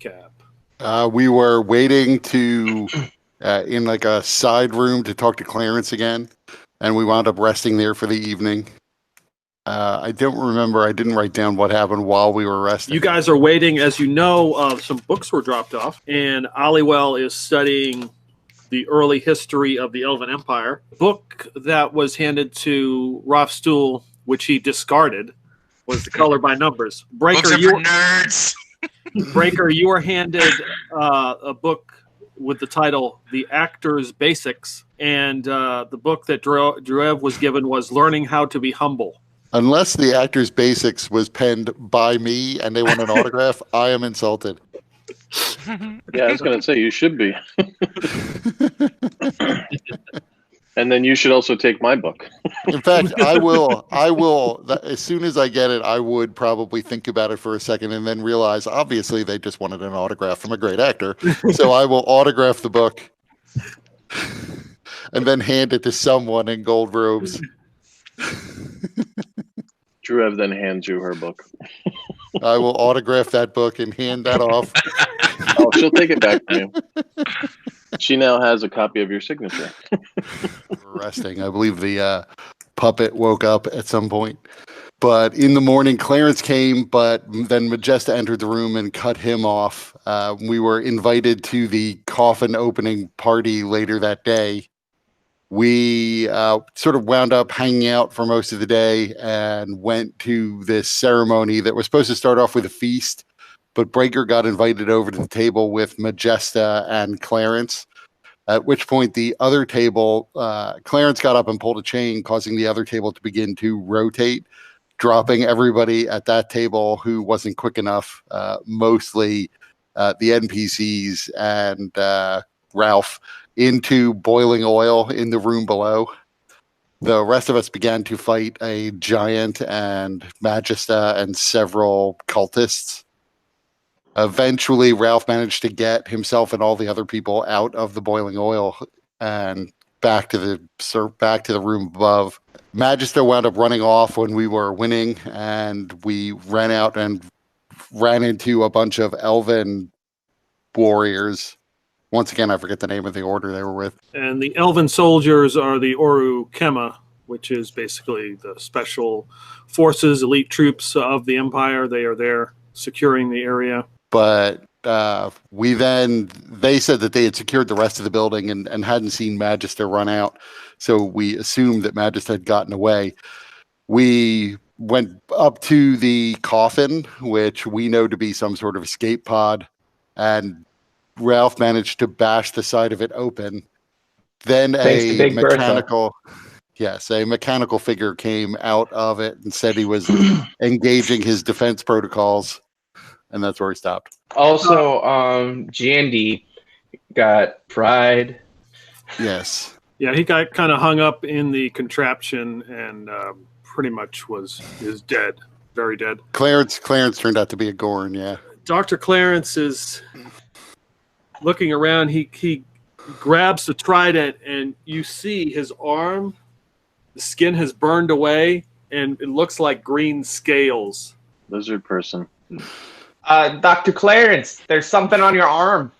recap? We were waiting to in like a side room to talk to Clarence again, and we wound up resting there for the evening. I don't remember. I didn't write down what happened while we were resting. You guys are waiting. As you know, some books were dropped off, and Aliwell is studying the early history of the Elven Empire. The book that was handed to Rofstool, which he discarded, was The Color by Numbers. Books are for nerds! Breaker, you were handed a book with the title The Actor's Basics, and the book that Druev was given was Learning How to Be Humble. Unless The Actor's Basics was penned by me and they want an autograph, I am insulted. Yeah, I was going to say, you should be. And then you should also take my book. In fact, I will, as soon as I get it, I would probably think about it for a second and then realize, obviously, they just wanted an autograph from a great actor. So I will autograph the book and then hand it to someone in gold robes. Druev then hands you her book. I will autograph that book and hand that off. Oh, she'll take it back from you. She now has a copy of your signature. We're resting. I believe the puppet woke up at some point. But in the morning, Clarence came, but then Magista entered the room and cut him off. We were invited to the coffin opening party later that day. We sort of wound up hanging out for most of the day and went to this ceremony that was supposed to start off with a feast, but Breaker got invited over to the table with Magista and Clarence, at which point the other table, Clarence got up and pulled a chain, causing the other table to begin to rotate, dropping everybody at that table who wasn't quick enough, mostly the NPCs and Ralph, into boiling oil in the room below. The rest of us began to fight a giant and Magista and several cultists. Eventually, Ralph managed to get himself and all the other people out of the boiling oil and back to the room above. Magista wound up running off when we were winning, and we ran out and ran into a bunch of elven warriors. Once again, I forget the name of the order they were with. And the elven soldiers are the Oru Kema, which is basically the special forces, elite troops of the Empire. They are there securing the area. But they said that they had secured the rest of the building and hadn't seen Magista run out. So we assumed that Magista had gotten away. We went up to the coffin, which we know to be some sort of escape pod, and Ralph managed to bash the side of it open. Then a mechanical figure came out of it and said he was engaging his defense protocols, and that's where he stopped. Also, G&D got fried. Yes. Yeah, he got kind of hung up in the contraption and pretty much is dead, very dead. Clarence turned out to be a Gorn, yeah. Dr. Clarence is looking around. He grabs the trident, and you see his arm, the skin has burned away, and it looks like green scales. Lizard person. Dr. Clarence, there's something on your arm.